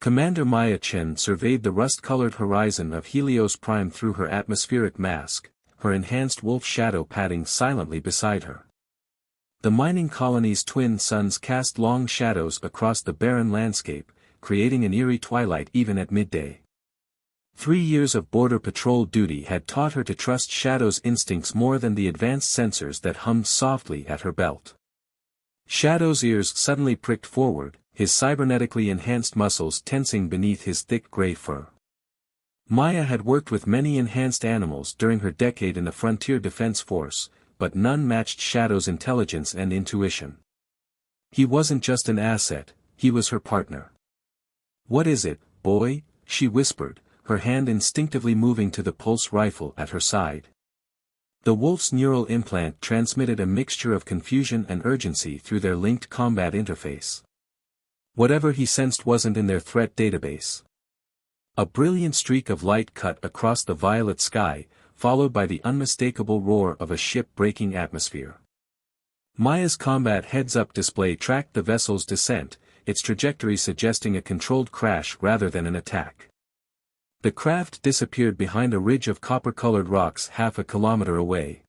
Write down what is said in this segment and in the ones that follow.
Commander Maya Chen surveyed the rust-colored horizon of Helios Prime through her atmospheric mask, her enhanced wolf shadow padding silently beside her. The mining colony's twin suns cast long shadows across the barren landscape, creating an eerie twilight even at midday. 3 years of border patrol duty had taught her to trust Shadow's instincts more than the advanced sensors that hummed softly at her belt. Shadow's ears suddenly pricked forward, his cybernetically enhanced muscles tensing beneath his thick gray fur. Maya had worked with many enhanced animals during her decade in the Frontier Defense Force, but none matched Shadow's intelligence and intuition. He wasn't just an asset, he was her partner. "What is it, boy?" she whispered, her hand instinctively moving to the pulse rifle at her side. The wolf's neural implant transmitted a mixture of confusion and urgency through their linked combat interface. Whatever he sensed wasn't in their threat database. A brilliant streak of light cut across the violet sky, followed by the unmistakable roar of a ship breaking atmosphere. Maya's combat heads-up display tracked the vessel's descent, its trajectory suggesting a controlled crash rather than an attack. The craft disappeared behind a ridge of copper-colored rocks half a kilometer away.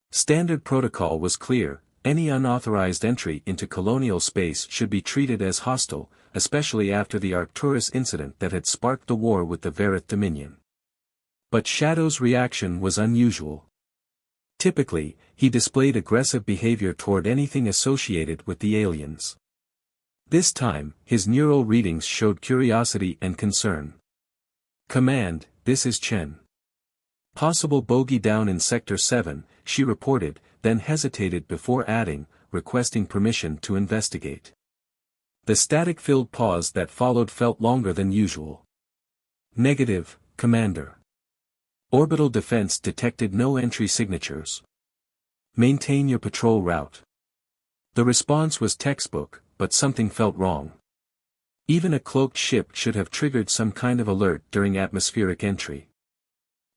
Standard protocol was clear: any unauthorized entry into colonial space should be treated as hostile, especially after the Arcturus incident that had sparked the war with the Verith Dominion. But Shadow's reaction was unusual. Typically, he displayed aggressive behavior toward anything associated with the aliens. This time, his neural readings showed curiosity and concern. "Command, this is Chen. Possible bogey down in Sector 7, she reported, then hesitated before adding, requesting permission to investigate. The static-filled pause that followed felt longer than usual. "Negative, Commander. Orbital defense detected no entry signatures. Maintain your patrol route." The response was textbook, but something felt wrong. Even a cloaked ship should have triggered some kind of alert during atmospheric entry.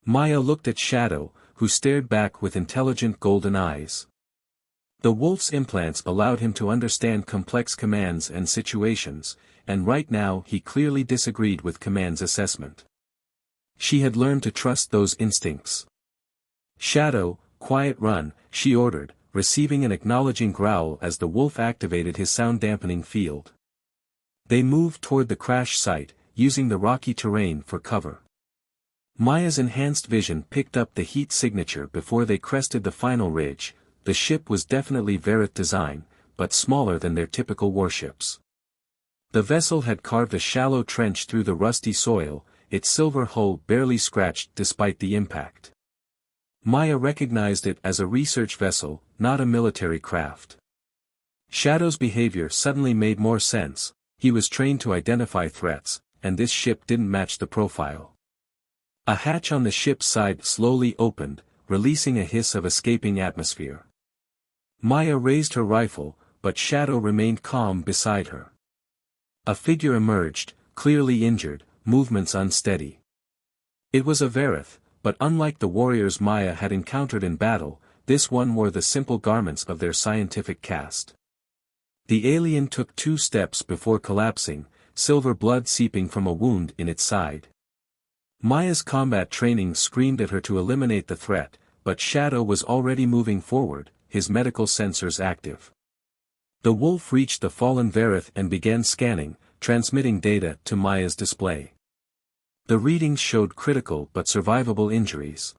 Maya looked at Shadow, who stared back with intelligent golden eyes. The wolf's implants allowed him to understand complex commands and situations, and right now he clearly disagreed with Command's assessment. She had learned to trust those instincts. "Shadow, quiet run," she ordered, receiving an acknowledging growl as the wolf activated his sound-dampening field. They moved toward the crash site, using the rocky terrain for cover. Maya's enhanced vision picked up the heat signature before they crested the final ridge. The ship was definitely Verith design, but smaller than their typical warships. The vessel had carved a shallow trench through the rusty soil, its silver hull barely scratched despite the impact. Maya recognized it as a research vessel, not a military craft. Shadow's behavior suddenly made more sense. He was trained to identify threats, and this ship didn't match the profile. A hatch on the ship's side slowly opened, releasing a hiss of escaping atmosphere. Maya raised her rifle, but Shadow remained calm beside her. A figure emerged, clearly injured, movements unsteady. It was a Verith, but unlike the warriors Maya had encountered in battle, this one wore the simple garments of their scientific caste. The alien took 2 steps before collapsing, silver blood seeping from a wound in its side. Maya's combat training screamed at her to eliminate the threat, but Shadow was already moving forward, his medical sensors active. The wolf reached the fallen Verith and began scanning, transmitting data to Maya's display. The readings showed critical but survivable injuries.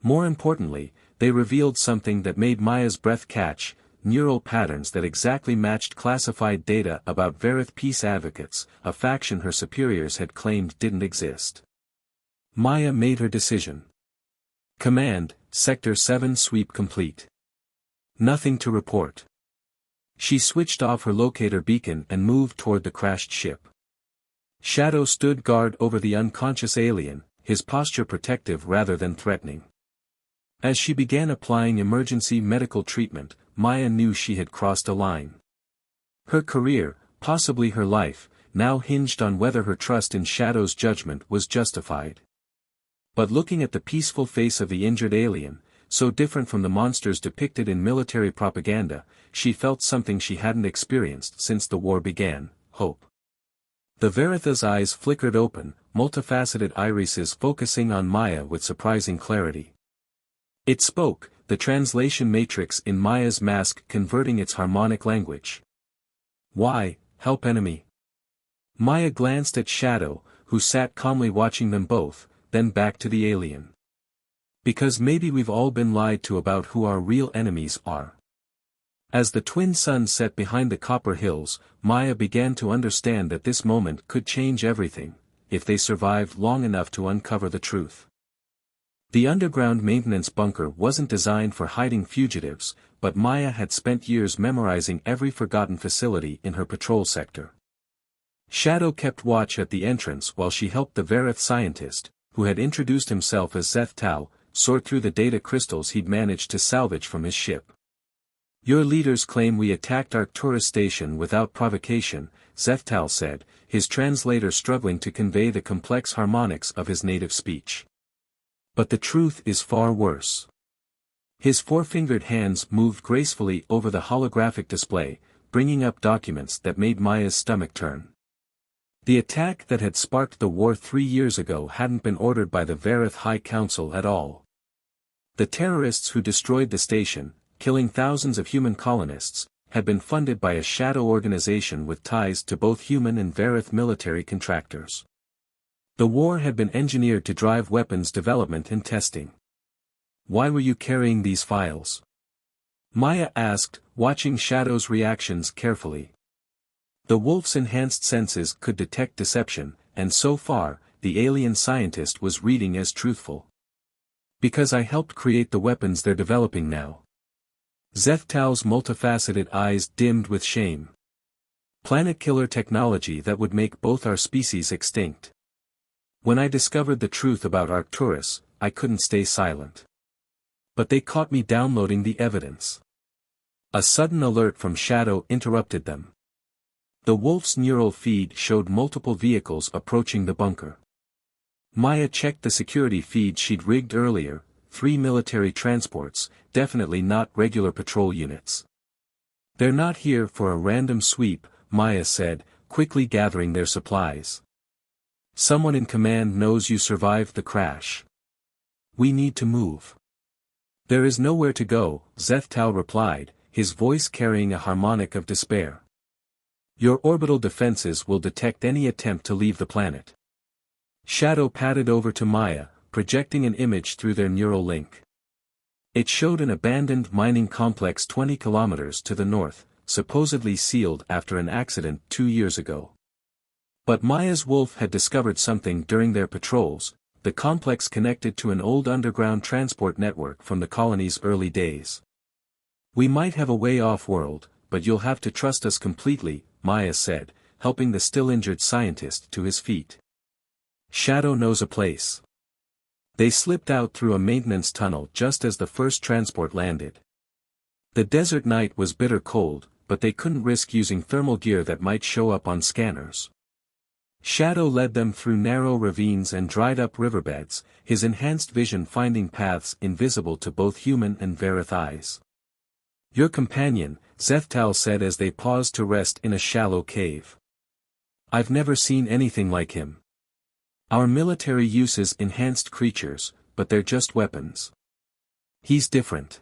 More importantly, they revealed something that made Maya's breath catch: neural patterns that exactly matched classified data about Verith peace advocates, a faction her superiors had claimed didn't exist. Maya made her decision. "Command, Sector 7 sweep complete. Nothing to report." She switched off her locator beacon and moved toward the crashed ship. Shadow stood guard over the unconscious alien, his posture protective rather than threatening. As she began applying emergency medical treatment, Maya knew she had crossed a line. Her career, possibly her life, now hinged on whether her trust in Shadow's judgment was justified. But looking at the peaceful face of the injured alien, so different from the monsters depicted in military propaganda, she felt something she hadn't experienced since the war began: hope. The Veritha's eyes flickered open, multifaceted irises focusing on Maya with surprising clarity. It spoke, the translation matrix in Maya's mask converting its harmonic language. Why, help enemy? Maya glanced at Shadow, who sat calmly watching them both, then back to the alien. Because maybe we've all been lied to about who our real enemies are. As the twin suns set behind the copper hills, Maya began to understand that this moment could change everything, if they survived long enough to uncover the truth. The underground maintenance bunker wasn't designed for hiding fugitives, but Maya had spent years memorizing every forgotten facility in her patrol sector. Shadow kept watch at the entrance while she helped the Verith scientist, who had introduced himself as Zeth-Tau, sort through the data crystals he'd managed to salvage from his ship. Your leaders claim we attacked Arcturus station without provocation, Zeth-Tau said, his translator struggling to convey the complex harmonics of his native speech. But the truth is far worse. His four-fingered hands moved gracefully over the holographic display, bringing up documents that made Maya's stomach turn. The attack that had sparked the war 3 years ago hadn't been ordered by the Verith High Council at all. The terrorists who destroyed the station, killing thousands of human colonists, had been funded by a shadow organization with ties to both human and Verith military contractors. The war had been engineered to drive weapons development and testing. Why were you carrying these files? Maya asked, watching Shadow's reactions carefully. The wolf's enhanced senses could detect deception, and so far, the alien scientist was reading as truthful. Because I helped create the weapons they're developing now. Zeth-Tau's multifaceted eyes dimmed with shame. Planet-killer technology that would make both our species extinct. When I discovered the truth about Arcturus, I couldn't stay silent. But they caught me downloading the evidence. A sudden alert from Shadow interrupted them. The wolf's neural feed showed multiple vehicles approaching the bunker. Maya checked the security feed she'd rigged earlier, 3 military transports, definitely not regular patrol units. They're not here for a random sweep, Maya said, quickly gathering their supplies. Someone in command knows you survived the crash. We need to move. There is nowhere to go, Zeth-Tau replied, his voice carrying a harmonic of despair. Your orbital defenses will detect any attempt to leave the planet. Shadow padded over to Maya, projecting an image through their neural link. It showed an abandoned mining complex 20 kilometers to the north, supposedly sealed after an accident 2 years ago. But Maya's wolf had discovered something during their patrols, the complex connected to an old underground transport network from the colony's early days. We might have a way off-world, but you'll have to trust us completely, Maya said, helping the still-injured scientist to his feet. Shadow knows a place. They slipped out through a maintenance tunnel just as the first transport landed. The desert night was bitter cold, but they couldn't risk using thermal gear that might show up on scanners. Shadow led them through narrow ravines and dried-up riverbeds, his enhanced vision finding paths invisible to both human and Verith eyes. Your companion, Zeth-Tau said as they paused to rest in a shallow cave. I've never seen anything like him. Our military uses enhanced creatures, but they're just weapons. He's different.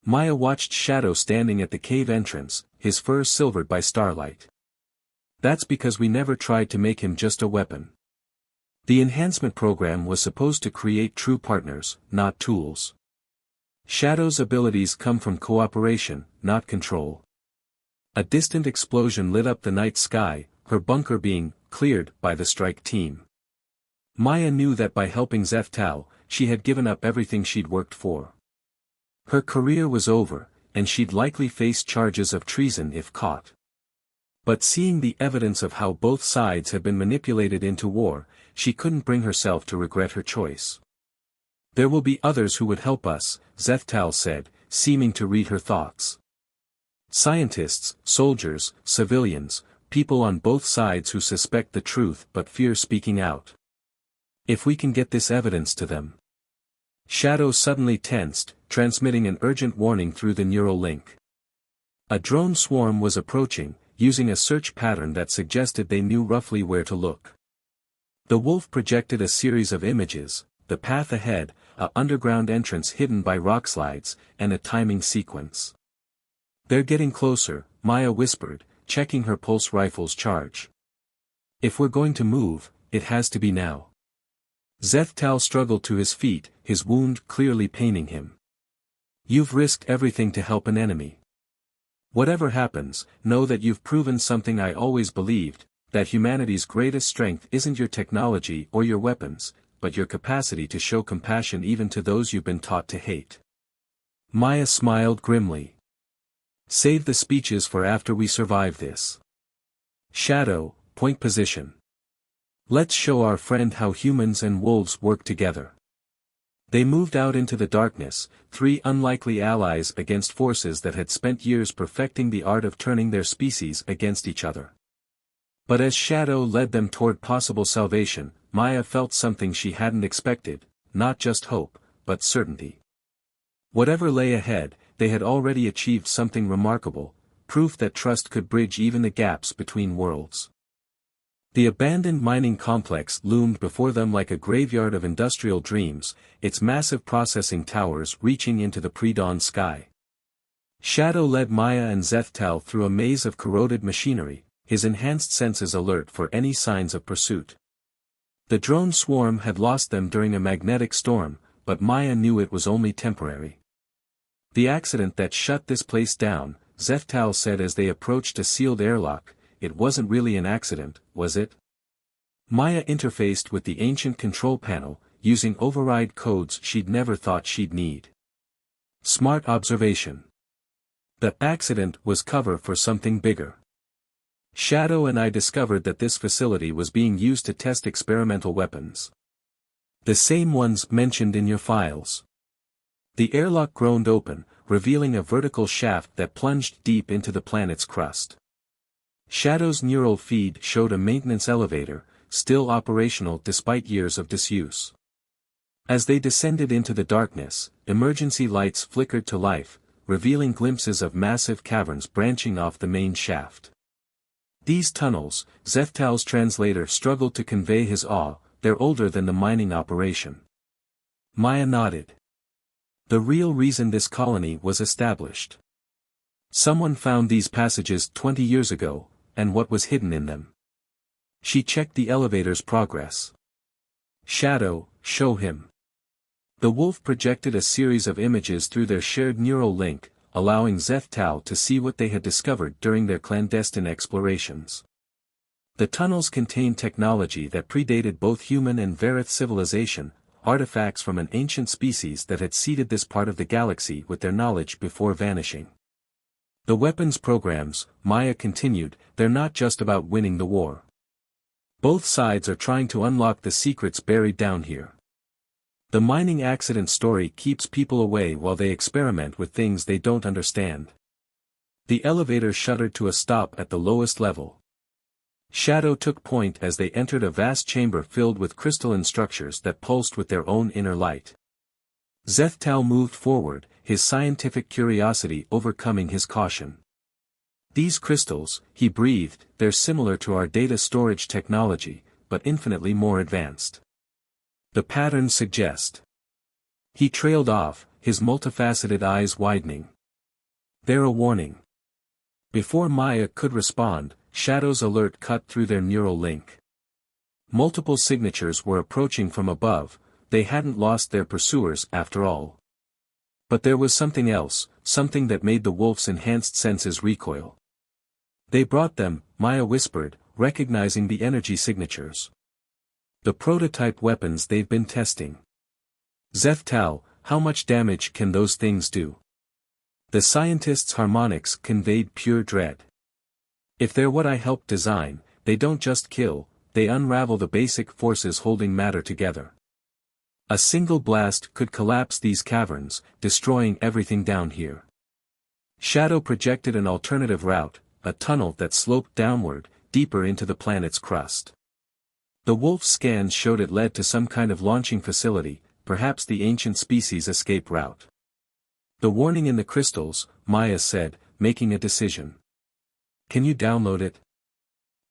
Maya watched Shadow standing at the cave entrance, his fur silvered by starlight. That's because we never tried to make him just a weapon. The enhancement program was supposed to create true partners, not tools. Shadow's abilities come from cooperation, not control. A distant explosion lit up the night sky, her bunker being cleared by the strike team. Maya knew that by helping Zeth-Tau, she had given up everything she'd worked for. Her career was over, and she'd likely face charges of treason if caught. But seeing the evidence of how both sides had been manipulated into war, she couldn't bring herself to regret her choice. There will be others who would help us, Zeth-Tau said, seeming to read her thoughts. Scientists, soldiers, civilians, people on both sides who suspect the truth but fear speaking out. If we can get this evidence to them. Shadow suddenly tensed, transmitting an urgent warning through the neural link. A drone swarm was approaching, using a search pattern that suggested they knew roughly where to look. The wolf projected a series of images: the path ahead, an underground entrance hidden by rockslides, and a timing sequence. "They're getting closer," Maya whispered, checking her pulse rifle's charge. "If we're going to move, it has to be now." Zethtal struggled to his feet, his wound clearly paining him. "You've risked everything to help an enemy. Whatever happens, know that you've proven something I always believed, that humanity's greatest strength isn't your technology or your weapons, but your capacity to show compassion even to those you've been taught to hate." Maya smiled grimly. "Save the speeches for after we survive this. Shadow, point position. Let's show our friend how humans and wolves work together." They moved out into the darkness, three unlikely allies against forces that had spent years perfecting the art of turning their species against each other. But as Shadow led them toward possible salvation, Maya felt something she hadn't expected: not just hope, but certainty. Whatever lay ahead, they had already achieved something remarkable, proof that trust could bridge even the gaps between worlds. The abandoned mining complex loomed before them like a graveyard of industrial dreams, its massive processing towers reaching into the pre-dawn sky. Shadow led Maya and Zethtal through a maze of corroded machinery, his enhanced senses alert for any signs of pursuit. The drone swarm had lost them during a magnetic storm, but Maya knew it was only temporary. "The accident that shut this place down," Zethtal said as they approached a sealed airlock, "it wasn't really an accident, was it?" Maya interfaced with the ancient control panel, using override codes she'd never thought she'd need. "Smart observation. The accident was cover for something bigger. Shadow and I discovered that this facility was being used to test experimental weapons. The same ones mentioned in your files." The airlock groaned open, revealing a vertical shaft that plunged deep into the planet's crust. Shadow's neural feed showed a maintenance elevator, still operational despite years of disuse. As they descended into the darkness, emergency lights flickered to life, revealing glimpses of massive caverns branching off the main shaft. "These tunnels," Zethtal's translator struggled to convey his awe, "they're older than the mining operation." Maya nodded. "The real reason this colony was established. Someone found these passages 20 years ago, and what was hidden in them." She checked the elevator's progress. "Shadow, show him." The wolf projected a series of images through their shared neural link, allowing Zethtal to see what they had discovered during their clandestine explorations. The tunnels contained technology that predated both human and Verith civilization, artifacts from an ancient species that had seeded this part of the galaxy with their knowledge before vanishing. "The weapons programs," Maya continued, "they're not just about winning the war. Both sides are trying to unlock the secrets buried down here. The mining accident story keeps people away while they experiment with things they don't understand." The elevator shuddered to a stop at the lowest level. Shadow took point as they entered a vast chamber filled with crystalline structures that pulsed with their own inner light. Zethtal moved forward, his scientific curiosity overcoming his caution. "These crystals," he breathed, "they're similar to our data storage technology, but infinitely more advanced. The patterns suggest." He trailed off, his multifaceted eyes widening. "They're a warning." Before Maya could respond, Shadow's alert cut through their neural link. Multiple signatures were approaching from above, they hadn't lost their pursuers after all. But there was something else, something that made the wolf's enhanced senses recoil. "They brought them," Maya whispered, recognizing the energy signatures. "The prototype weapons they've been testing." "Zethtal, how much damage can those things do?" The scientist's harmonics conveyed pure dread. "If they're what I helped design, they don't just kill, they unravel the basic forces holding matter together. A single blast could collapse these caverns, destroying everything down here." Shadow projected an alternative route, a tunnel that sloped downward, deeper into the planet's crust. The wolf's scans showed it led to some kind of launching facility, perhaps the ancient species' escape route. "The warning in the crystals," Maya said, making a decision. Can you download it?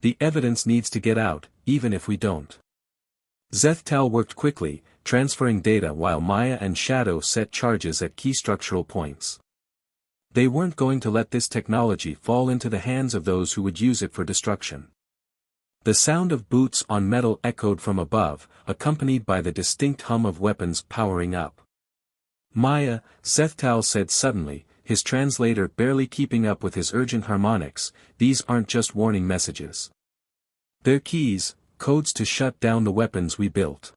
The evidence needs to get out, even if we don't. Zethtal worked quickly, transferring data while Maya and Shadow set charges at key structural points. They weren't going to let this technology fall into the hands of those who would use it for destruction. The sound of boots on metal echoed from above, accompanied by the distinct hum of weapons powering up. Maya, Zethtal said suddenly, his translator barely keeping up with his urgent harmonics, these aren't just warning messages. They're keys, codes to shut down the weapons we built.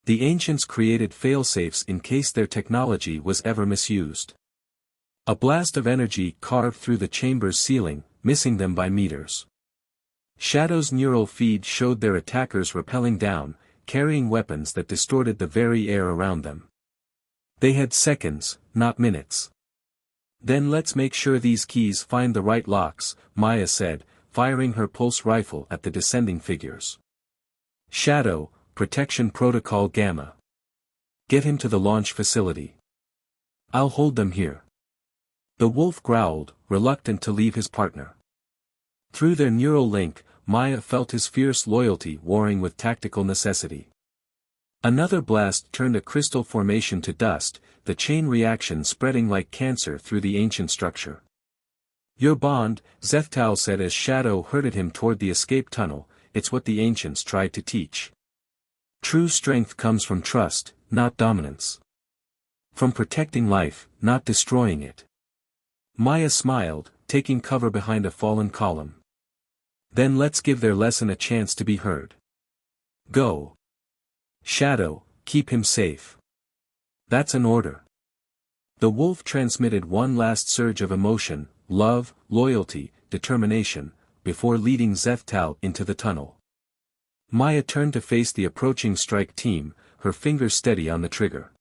The ancients created failsafes in case their technology was ever misused. A blast of energy carved through the chamber's ceiling, missing them by meters. Shadow's neural feed showed their attackers rappelling down, carrying weapons that distorted the very air around them. They had seconds, not minutes. Then let's make sure these keys find the right locks, Maya said, firing her pulse rifle at the descending figures. Shadow, Protection Protocol Gamma. Get him to the launch facility. I'll hold them here. The wolf growled, reluctant to leave his partner. Through their neural link, Maya felt his fierce loyalty warring with tactical necessity. Another blast turned a crystal formation to dust, the chain reaction spreading like cancer through the ancient structure. Your bond, Zethtal said as Shadow herded him toward the escape tunnel, it's what the ancients tried to teach. True strength comes from trust, not dominance. From protecting life, not destroying it. Maya smiled, taking cover behind a fallen column. Then let's give their lesson a chance to be heard. Go. Shadow, keep him safe. That's an order. The wolf transmitted one last surge of emotion, love, loyalty, determination, before leading Zethtal into the tunnel. Maya turned to face the approaching strike team, her fingers steady on the trigger.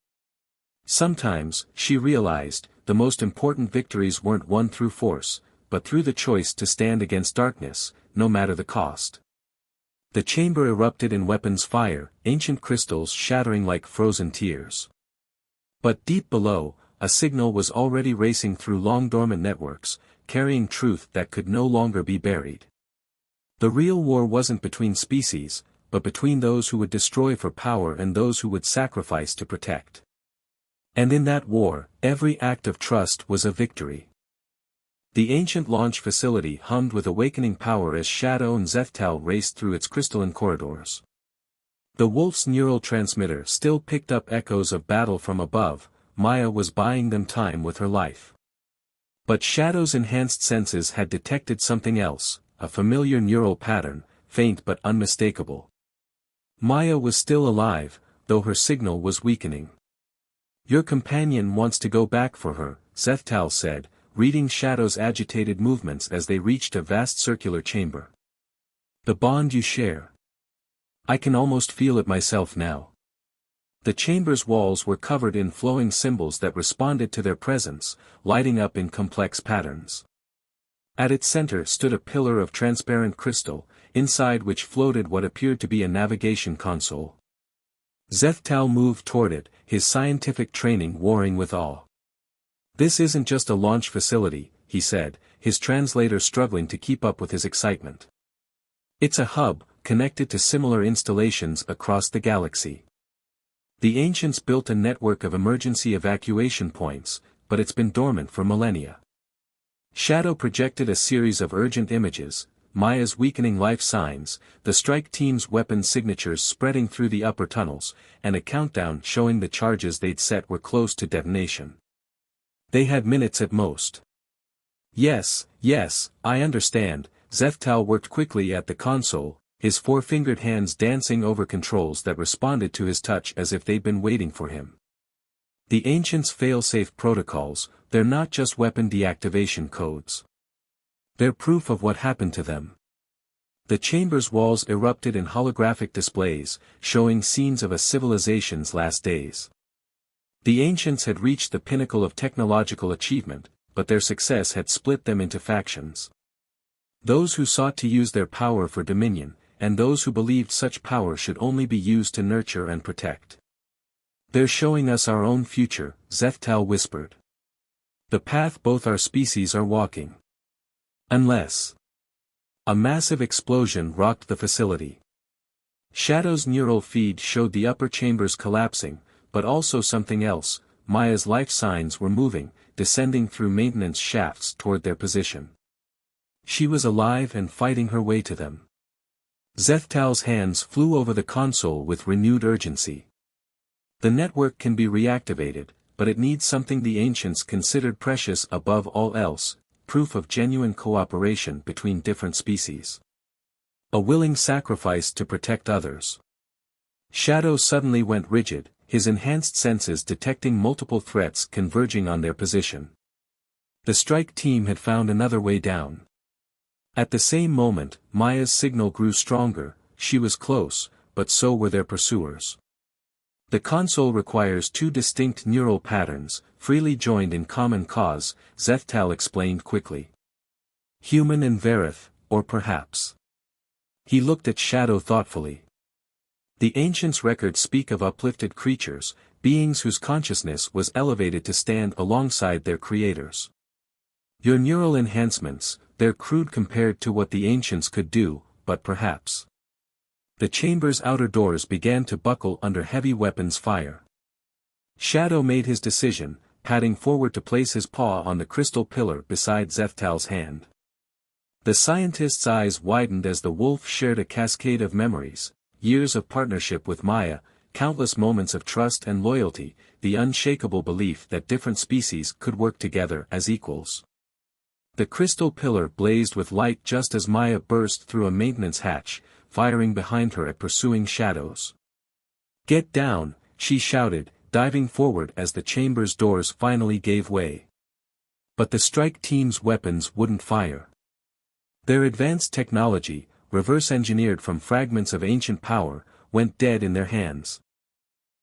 Sometimes, she realized, the most important victories weren't won through force, but through the choice to stand against darkness, no matter the cost. The chamber erupted in weapons fire, ancient crystals shattering like frozen tears. But deep below, a signal was already racing through long-dormant networks, carrying truth that could no longer be buried. The real war wasn't between species, but between those who would destroy for power and those who would sacrifice to protect. And in that war, every act of trust was a victory. The ancient launch facility hummed with awakening power as Shadow and Zethtal raced through its crystalline corridors. The wolf's neural transmitter still picked up echoes of battle from above, Maya was buying them time with her life. But Shadow's enhanced senses had detected something else, a familiar neural pattern, faint but unmistakable. Maya was still alive, though her signal was weakening. Your companion wants to go back for her, Zethtal said, reading Shadow's agitated movements as they reached a vast circular chamber. The bond you share. I can almost feel it myself now. The chamber's walls were covered in flowing symbols that responded to their presence, lighting up in complex patterns. At its center stood a pillar of transparent crystal, inside which floated what appeared to be a navigation console. Zethtal moved toward it, his scientific training warring with awe. This isn't just a launch facility, he said, his translator struggling to keep up with his excitement. It's a hub, connected to similar installations across the galaxy. The ancients built a network of emergency evacuation points, but it's been dormant for millennia. Shadow projected a series of urgent images, Maya's weakening life signs, the strike team's weapon signatures spreading through the upper tunnels, and a countdown showing the charges they'd set were close to detonation. They had minutes at most. Yes, I understand, Zethtal worked quickly at the console, his four-fingered hands dancing over controls that responded to his touch as if they'd been waiting for him. The ancients' fail-safe protocols, they're not just weapon deactivation codes. They're proof of what happened to them. The chamber's walls erupted in holographic displays, showing scenes of a civilization's last days. The ancients had reached the pinnacle of technological achievement, but their success had split them into factions. Those who sought to use their power for dominion, and those who believed such power should only be used to nurture and protect. They're showing us our own future, Zethtal whispered. The path both our species are walking. Unless. A massive explosion rocked the facility. Shadow's neural feed showed the upper chambers collapsing, but also something else. Maya's life signs were moving, descending through maintenance shafts toward their position. She was alive and fighting her way to them. Zethtal's hands flew over the console with renewed urgency. The network can be reactivated, but it needs something the ancients considered precious above all else: proof of genuine cooperation between different species. A willing sacrifice to protect others. Shadow suddenly went rigid, his enhanced senses detecting multiple threats converging on their position. The strike team had found another way down. At the same moment, Maya's signal grew stronger. She was close, but so were their pursuers. The console requires two distinct neural patterns, freely joined in common cause, Zethtal explained quickly. Human and Verith, or perhaps. He looked at Shadow thoughtfully. The ancients' records speak of uplifted creatures, beings whose consciousness was elevated to stand alongside their creators. Your neural enhancements, they're crude compared to what the ancients could do, but perhaps. The chamber's outer doors began to buckle under heavy weapons fire. Shadow made his decision, padding forward to place his paw on the crystal pillar beside Zethtal's hand. The scientist's eyes widened as the wolf shared a cascade of memories, years of partnership with Maya, countless moments of trust and loyalty, the unshakable belief that different species could work together as equals. The crystal pillar blazed with light just as Maya burst through a maintenance hatch, firing behind her at pursuing shadows. "Get down," she shouted, diving forward as the chamber's doors finally gave way. But the strike team's weapons wouldn't fire. Their advanced technology, reverse-engineered from fragments of ancient power, went dead in their hands.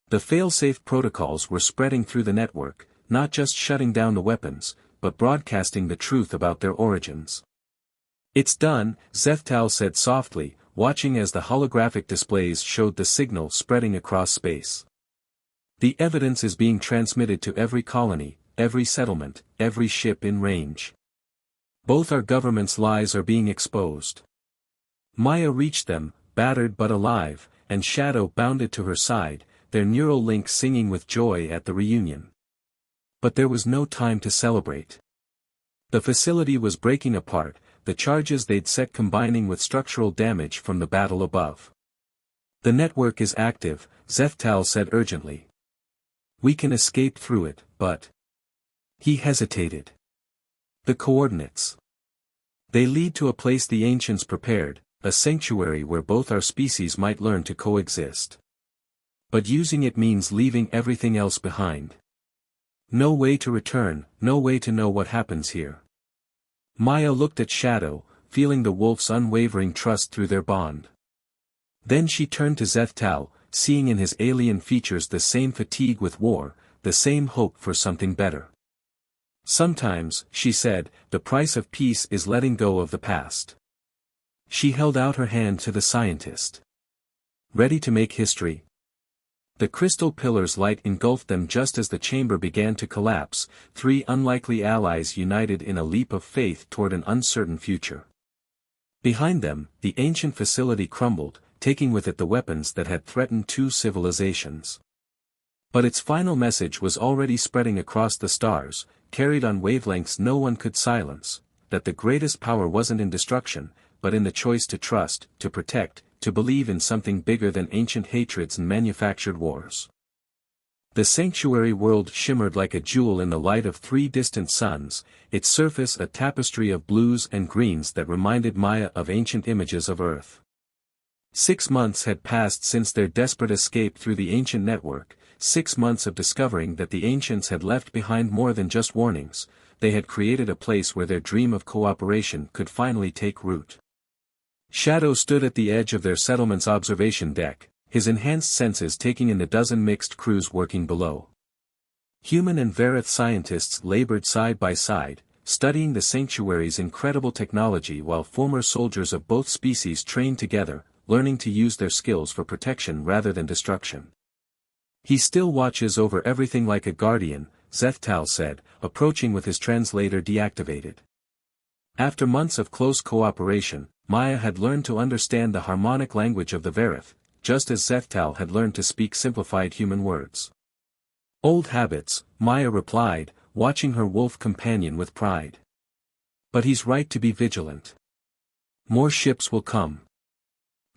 The fail-safe protocols were spreading through the network, not just shutting down the weapons, but broadcasting the truth about their origins. "It's done," Zethtal said softly, watching as the holographic displays showed the signal spreading across space. "The evidence is being transmitted to every colony, every settlement, every ship in range. Both our governments' lies are being exposed." Maya reached them, battered but alive, and Shadow bounded to her side, their neural link singing with joy at the reunion. But there was no time to celebrate. The facility was breaking apart, the charges they'd set combining with structural damage from the battle above. "The network is active," Zethtal said urgently. "We can escape through it, but..." He hesitated. "The coordinates. They lead to a place the ancients prepared, a sanctuary where both our species might learn to coexist. But using it means leaving everything else behind. No way to return, no way to know what happens here." Maya looked at Shadow, feeling the wolf's unwavering trust through their bond. Then she turned to Zethtal, seeing in his alien features the same fatigue with war, the same hope for something better. "Sometimes," she said, "the price of peace is letting go of the past." She held out her hand to the scientist. "Ready to make history?" The crystal pillar's light engulfed them just as the chamber began to collapse, three unlikely allies united in a leap of faith toward an uncertain future. Behind them, the ancient facility crumbled, taking with it the weapons that had threatened two civilizations. But its final message was already spreading across the stars, carried on wavelengths no one could silence, that the greatest power wasn't in destruction, but in the choice to trust, to protect, to believe in something bigger than ancient hatreds and manufactured wars. The sanctuary world shimmered like a jewel in the light of three distant suns, its surface a tapestry of blues and greens that reminded Maya of ancient images of Earth. 6 months had passed since their desperate escape through the ancient network, 6 months of discovering that the ancients had left behind more than just warnings. They had created a place where their dream of cooperation could finally take root. Shadow stood at the edge of their settlement's observation deck, his enhanced senses taking in the dozen mixed crews working below. Human and Verith scientists labored side by side, studying the sanctuary's incredible technology while former soldiers of both species trained together, learning to use their skills for protection rather than destruction. "He still watches over everything like a guardian," Zethtal said, approaching with his translator deactivated. After months of close cooperation, Maya had learned to understand the harmonic language of the Verith, just as Zethtal had learned to speak simplified human words. Old habits, Maya replied, watching her wolf companion with pride. But he's right to be vigilant. More ships will come.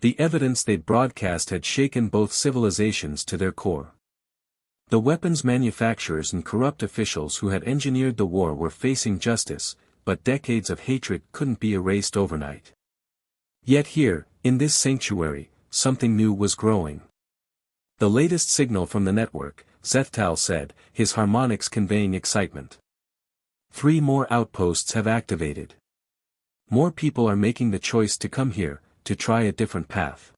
The evidence they'd broadcast had shaken both civilizations to their core. The weapons manufacturers and corrupt officials who had engineered the war were facing justice, but decades of hatred couldn't be erased overnight. Yet here, in this sanctuary, something new was growing. The latest signal from the network, Zethtal said, his harmonics conveying excitement. 3 more outposts have activated. More people are making the choice to come here, to try a different path.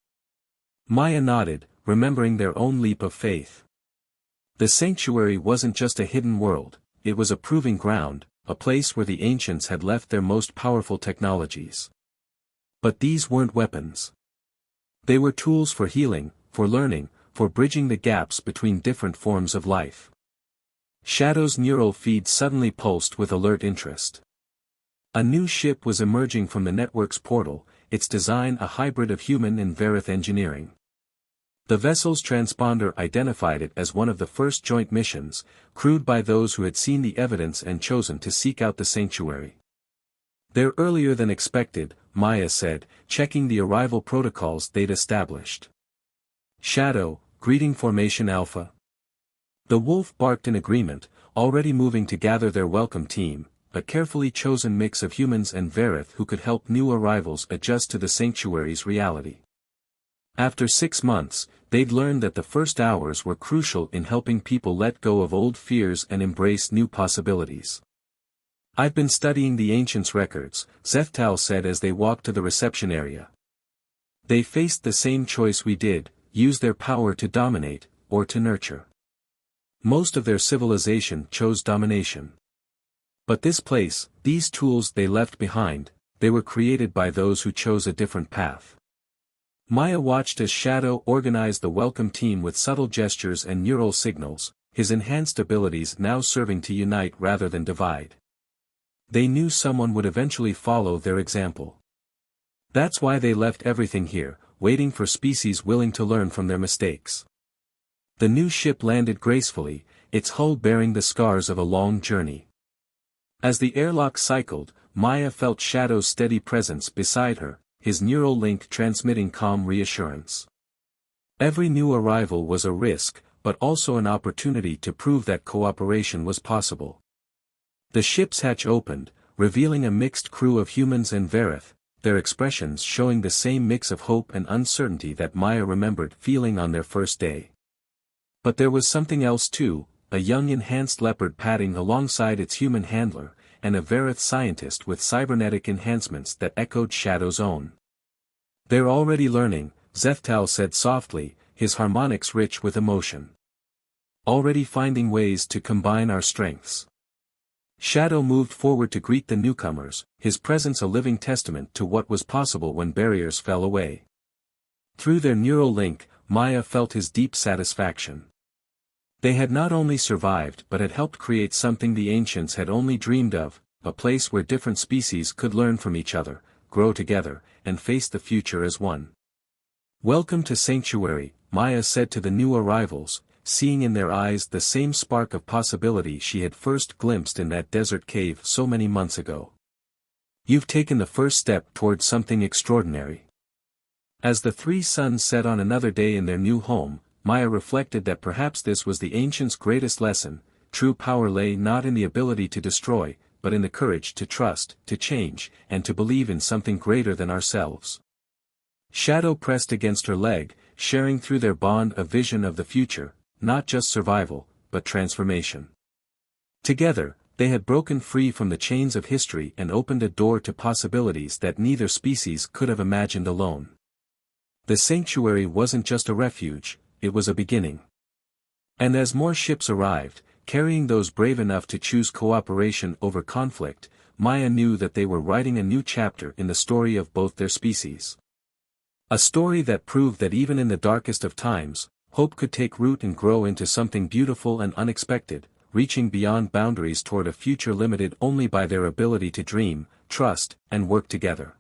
Maya nodded, remembering their own leap of faith. The sanctuary wasn't just a hidden world, it was a proving ground, a place where the ancients had left their most powerful technologies. But these weren't weapons. They were tools for healing, for learning, for bridging the gaps between different forms of life. Shadow's neural feed suddenly pulsed with alert interest. A new ship was emerging from the network's portal, its design a hybrid of human and Verith engineering. The vessel's transponder identified it as one of the first joint missions, crewed by those who had seen the evidence and chosen to seek out the sanctuary. "They're earlier than expected," Maya said, checking the arrival protocols they'd established. "Shadow, greeting Formation Alpha." The wolf barked in agreement, already moving to gather their welcome team, a carefully chosen mix of humans and Verith who could help new arrivals adjust to the sanctuary's reality. After 6 months, they'd learned that the first hours were crucial in helping people let go of old fears and embrace new possibilities. "I've been studying the ancients' records," Zethtal said as they walked to the reception area. "They faced the same choice we did, use their power to dominate, or to nurture. Most of their civilization chose domination. But this place, these tools they left behind, they were created by those who chose a different path." Maya watched as Shadow organized the welcome team with subtle gestures and neural signals, his enhanced abilities now serving to unite rather than divide. They knew someone would eventually follow their example. That's why they left everything here, waiting for species willing to learn from their mistakes. The new ship landed gracefully, its hull bearing the scars of a long journey. As the airlock cycled, Maya felt Shadow's steady presence beside her, his neural link transmitting calm reassurance. Every new arrival was a risk, but also an opportunity to prove that cooperation was possible. The ship's hatch opened, revealing a mixed crew of humans and Verith, their expressions showing the same mix of hope and uncertainty that Maya remembered feeling on their first day. But there was something else too, a young enhanced leopard padding alongside its human handler, and a Verith scientist with cybernetic enhancements that echoed Shadow's own. "They're already learning," Zethtal said softly, his harmonics rich with emotion. "Already finding ways to combine our strengths." Shadow moved forward to greet the newcomers, his presence a living testament to what was possible when barriers fell away. Through their neural link, Maya felt his deep satisfaction. They had not only survived but had helped create something the ancients had only dreamed of, a place where different species could learn from each other, grow together, and face the future as one. "Welcome to Sanctuary," Maya said to the new arrivals, seeing in their eyes the same spark of possibility she had first glimpsed in that desert cave so many months ago. "You've taken the first step towards something extraordinary." As the 3 suns set on another day in their new home, Maya reflected that perhaps this was the ancients' greatest lesson: true power lay not in the ability to destroy, but in the courage to trust, to change, and to believe in something greater than ourselves. Shadow pressed against her leg, sharing through their bond a vision of the future, not just survival, but transformation. Together, they had broken free from the chains of history and opened a door to possibilities that neither species could have imagined alone. The sanctuary wasn't just a refuge, it was a beginning. And as more ships arrived, carrying those brave enough to choose cooperation over conflict, Maya knew that they were writing a new chapter in the story of both their species. A story that proved that even in the darkest of times, hope could take root and grow into something beautiful and unexpected, reaching beyond boundaries toward a future limited only by their ability to dream, trust, and work together.